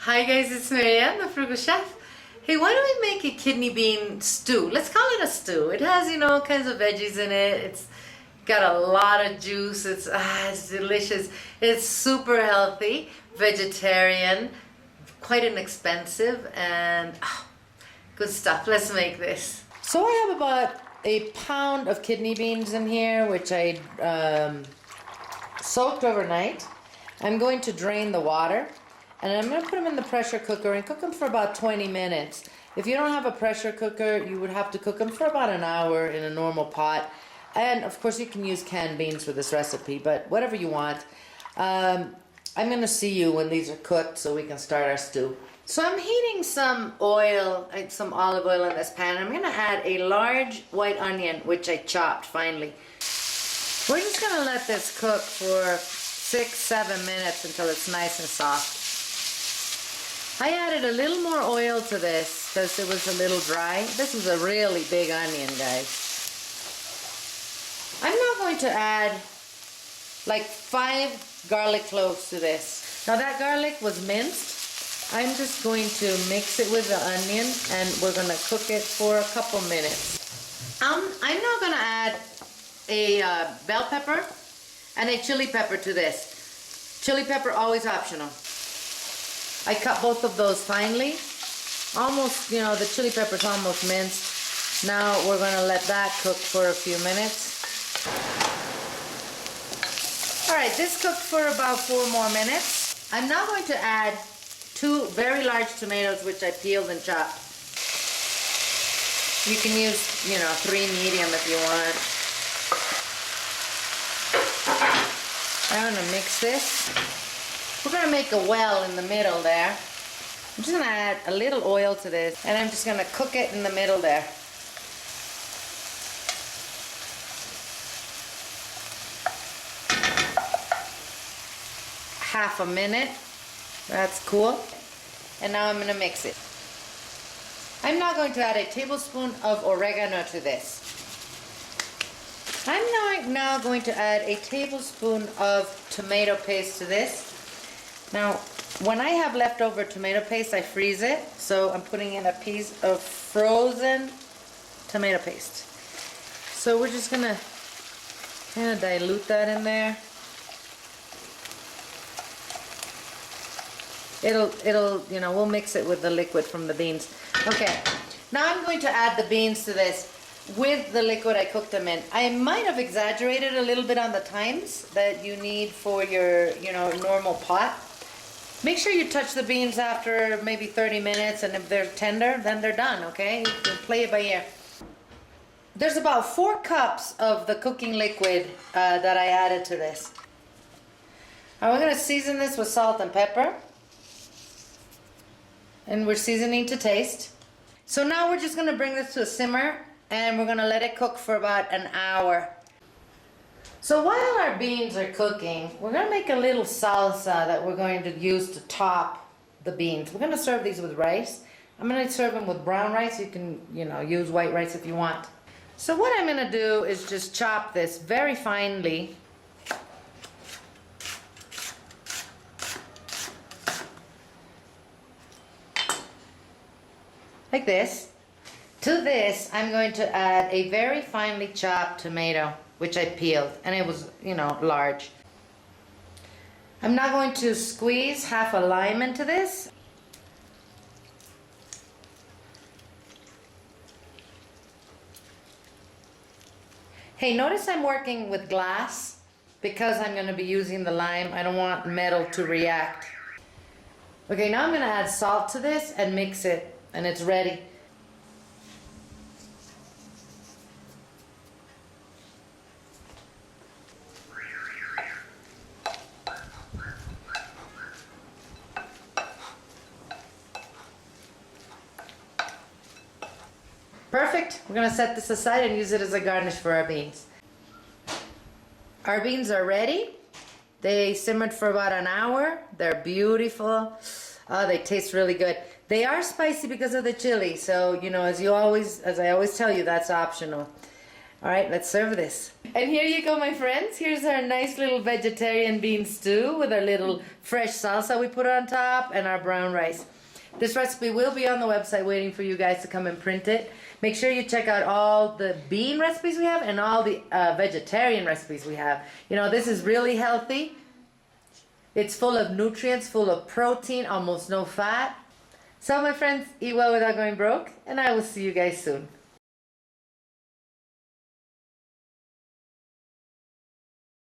Hi guys, it's Marianne, the Frugal Chef. Hey, why don't we make a kidney bean stew? Let's call it a stew. It has, all kinds of veggies in it. It's got a lot of juice. It's delicious. It's super healthy, vegetarian, quite inexpensive, and good stuff. Let's make this. So I have about a pound of kidney beans in here, which I soaked overnight. I'm going to drain the water. And I'm going to put them in the pressure cooker and cook them for about 20 minutes. If you don't have a pressure cooker, you would have to cook them for about an hour in a normal pot. And of course you can use canned beans for this recipe, but whatever you want. I'm going to see you when these are cooked so we can start our stew. So I'm heating some oil, some olive oil in this pan. I'm going to add a large white onion, which I chopped finely. We're just going to let this cook for 6-7 minutes until it's nice and soft. I added a little more oil to this because it was a little dry. This is a really big onion, guys. I'm now going to add like 5 garlic cloves to this. Now that garlic was minced. I'm just going to mix it with the onion and we're going to cook it for a couple minutes. I'm now going to add a bell pepper and a chili pepper to this. Chili pepper always optional. I cut both of those finely. Almost, the chili pepper's almost minced. Now we're going to let that cook for a few minutes. Alright, this cooked for about 4 more minutes. I'm now going to add 2 very large tomatoes which I peeled and chopped. You can use, 3 medium if you want. I'm going to mix this. We're going to make a well in the middle there. I'm just going to add a little oil to this and I'm just going to cook it in the middle there. Half a minute. That's cool. And now I'm going to mix it. I'm now going to add a tablespoon of oregano to this. I'm now going to add a tablespoon of tomato paste to this. Now, when I have leftover tomato paste, I freeze it. So I'm putting in a piece of frozen tomato paste. So we're just going to kind of dilute that in there. We'll mix it with the liquid from the beans. Okay, now I'm going to add the beans to this with the liquid I cooked them in. I might have exaggerated a little bit on the times that you need for your, normal pot. Make sure you touch the beans after maybe 30 minutes, and if they're tender, then they're done, okay? You can play it by ear. There's about 4 cups of the cooking liquid that I added to this. Now we're going to season this with salt and pepper. And we're seasoning to taste. So now we're just going to bring this to a simmer, and we're going to let it cook for about an hour. So while our beans are cooking, we're going to make a little salsa that we're going to use to top the beans. We're going to serve these with rice. I'm going to serve them with brown rice. You can, use white rice if you want. So what I'm going to do is just chop this very finely. Like this. To this, I'm going to add a very finely chopped tomato, which I peeled, and it was, large. I'm now going to squeeze half a lime into this. Hey, notice I'm working with glass because I'm going to be using the lime. I don't want metal to react. Okay, now I'm going to add salt to this and mix it, and it's ready. Perfect. We're going to set this aside and use it as a garnish for our beans. Our beans are ready. They simmered for about an hour. They're beautiful. Oh, they taste really good. They are spicy because of the chili, so as I always tell you, that's optional. All right, let's serve this. And here you go, my friends. Here's our nice little vegetarian bean stew with our little fresh salsa we put on top and our brown rice. This recipe will be on the website waiting for you guys to come and print it. Make sure you check out all the bean recipes we have and all the vegetarian recipes we have. You know, this is really healthy. It's full of nutrients, full of protein, almost no fat. So my friends, eat well without going broke, and I will see you guys soon.